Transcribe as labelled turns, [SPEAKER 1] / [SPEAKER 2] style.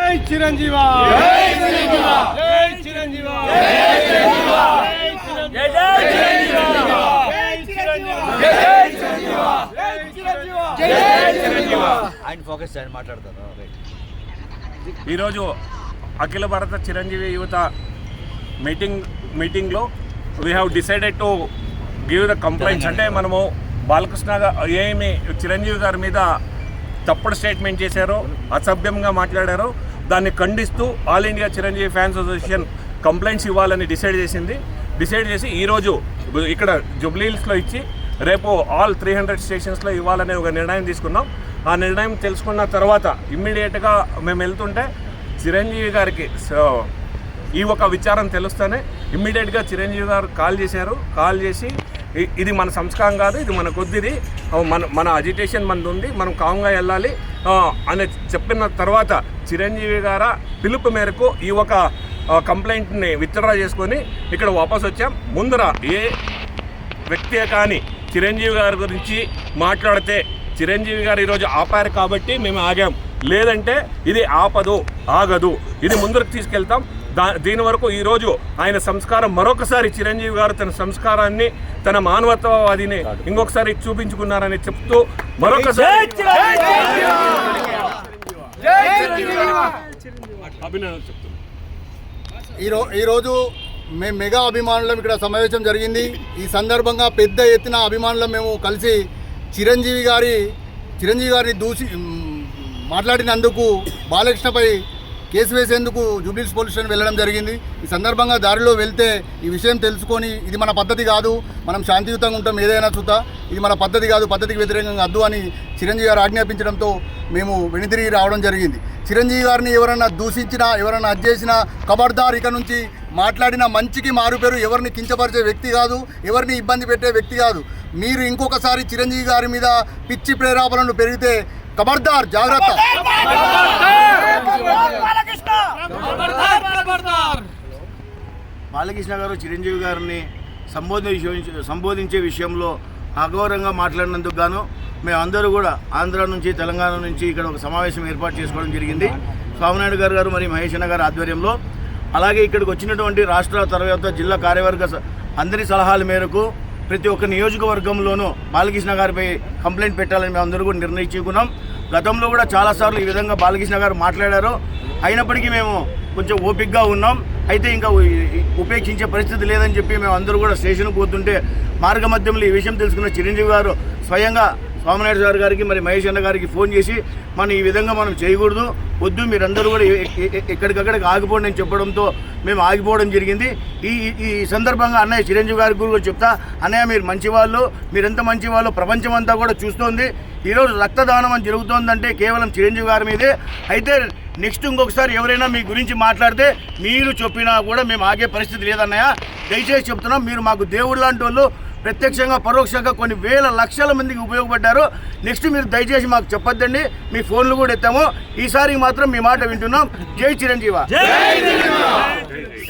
[SPEAKER 1] జై చిరంజీవ జై చిరంజీవ జై చిరంజీవ జై చిరంజీవ జై చిరంజీవ జై చిరంజీవ జై చిరంజీవ జై చిరంజీవ ఆయన ఫోకస్ చేయండి మాట్లాడతారు.
[SPEAKER 2] ఈరోజు అఖిల భారత చిరంజీవి యువత మీటింగ్లో we have decided to give the complaints. అంటే మనము బాలకృష్ణ ఏమి చిరంజీవి గారి మీద తప్పుడు స్టేట్మెంట్ చేశారో, అసభ్యంగా మాట్లాడారో దాన్ని ఖండిస్తూ all India Chiranjeevi fans association complaints ఇవ్వాలని డిసైడ్ చేసి ఈరోజు ఇక్కడ జూబ్లీ హిల్స్లో ఇచ్చి రేపు ఆల్ 300 స్టేషన్స్లో ఇవ్వాలనే ఒక నిర్ణయం తీసుకున్నాం. ఆ నిర్ణయం తెలుసుకున్న తర్వాత ఇమ్మీడియట్గా మేము వెళ్తుంటే చిరంజీవి గారికి ఈ ఒక విచారం తెలుస్తూనే ఇమ్మీడియట్గా చిరంజీవి గారు కాల్ చేసి ఇది మన సంస్కారం కాదు, ఇది మన కొద్దిది, మన అజిటేషన్ మనది ఉంది, మనం కామ్గా వెళ్ళాలి అని చెప్పిన తర్వాత చిరంజీవి గారు పిలుపు మేరకు ఈ ఒక కంప్లైంట్ని విత్డ్రా చేసుకొని ఇక్కడ వాపస్ వచ్చాం. ముందర ఏ వ్యక్తే కానీ చిరంజీవి గారి గురించి మాట్లాడితే చిరంజీవి గారు ఈరోజు ఆపారు కాబట్టి మేము ఆగాం, లేదంటే ఇది ఆగదు, ఇది ముందరకు తీసుకెళ్తాం. దీని వరకు ఈరోజు ఆయన సంస్కారం మరొకసారి చిరంజీవి గారు తన సంస్కారాన్ని, తన మానవతావాదిని ఇంకొకసారి చూపించుకున్నారని చెప్తూ మరొకసారి అభినందనలు చెప్తున్నాం.
[SPEAKER 3] ఈరోజు మేము మెగా అభిమానులం ఇక్కడ సమావేశం జరిగింది. ఈ సందర్భంగా పెద్ద ఎత్తున అభిమానులం మేము కలిసి చిరంజీవి గారిని దూషి మాట్లాడినందుకు బాలకృష్ణపై కేసు వేసేందుకు జూబ్లీ హిల్స్ పోలీస్ స్టేషన్ వెళ్ళడం జరిగింది. ఈ సందర్భంగా దారిలో వెళ్తే ఈ విషయం తెలుసుకొని ఇది మన పద్ధతి కాదు, మనం శాంతియుతంగా ఉంటాం, ఏదైనా చూద్దా, ఇది మన పద్ధతి కాదు, పద్ధతికి వ్యతిరేకంగా వద్దు అని చిరంజీవి గారు ఆజ్ఞాపించడంతో మేము వెనుదిరిగి రావడం జరిగింది. చిరంజీవి గారిని ఎవరన్నా దూషించినా, ఎవరన్నా అజ్జేసినా ఖబర్దార్, ఇక నుంచి మాట్లాడిన మంచికి మారుపేరు, ఎవరిని కించపరిచే వ్యక్తి కాదు, ఎవరిని ఇబ్బంది పెట్టే వ్యక్తి కాదు. మీరు ఇంకొకసారి చిరంజీవి గారి మీద పిచ్చి ప్రేరేపణలు పెరిగితే ఖబర్దార్, జాగ్రత్త.
[SPEAKER 4] బాలకృష్ణ గారు చిరంజీవి గారిని సంబోధించే విషయంలో అగౌరవంగా మాట్లాడినందుకు గాను మేమందరూ కూడా ఆంధ్ర నుంచి, తెలంగాణ నుంచి ఇక్కడ ఒక సమావేశం ఏర్పాటు చేసుకోవడం జరిగింది. స్వామినాయుడు గారు మరియు మహేష్ అన్న గారి ఆధ్వర్యంలో. అలాగే ఇక్కడికి వచ్చినటువంటి రాష్ట్ర తర్వాత జిల్లా కార్యవర్గ అందరి సలహాల మేరకు ప్రతి ఒక్క నియోజకవర్గంలోనూ బాలకృష్ణ గారిపై కంప్లైంట్ పెట్టాలని మేము అందరూ కూడా నిర్ణయించుకున్నాం. గతంలో కూడా చాలాసార్లు ఈ విధంగా బాలకృష్ణ గారు మాట్లాడారు. అయినప్పటికీ మేము కొంచెం ఓపికగా ఉన్నాం. అయితే ఇంకా ఉపేక్షించే పరిస్థితి లేదని చెప్పి మేము అందరూ కూడా స్టేషన్కి పోతుంటే మార్గ మధ్యంలో ఈ విషయం తెలుసుకున్న చిరంజీవి గారు స్వయంగా స్వామినాయుడు గారికి మరి మహేష్ అన్న గారికి ఫోన్ చేసి మనం ఈ విధంగా మనం చేయకూడదు, వద్దు, మీరందరూ కూడా ఎక్కడికక్కడికి ఆగిపోండి అని చెప్పడంతో మేము ఆగిపోవడం జరిగింది. ఈ సందర్భంగా అన్నయ్య చిరంజీవి గారి గురించి చెప్తా, అన్నయ్య మీరు మంచివాళ్ళు, మీరెంత మంచివాళ్ళు ప్రపంచం అంతా కూడా చూస్తోంది. ఈరోజు రక్తదానం అని జరుగుతోందంటే కేవలం చిరంజీవి గారి మీదే. అయితే నెక్స్ట్ ఇంకొకసారి ఎవరైనా మీ గురించి మాట్లాడితే మీరు చెప్పినా కూడా మేము ఆగే పరిస్థితి లేదన్నయ్య. దయచేసి చెప్తున్నాం, మీరు మాకు దేవుడు లాంటి వాళ్ళు, ప్రత్యక్షంగా పరోక్షంగా కొన్ని వేల లక్షల మందికి ఉపయోగపడ్డారు. నెక్స్ట్ మీరు దయచేసి మాకు చెప్పొద్దండి, మీ ఫోన్లు కూడా ఎత్తాము. ఈసారి మాత్రం మీ మాట వింటున్నాం. జై చిరంజీవ.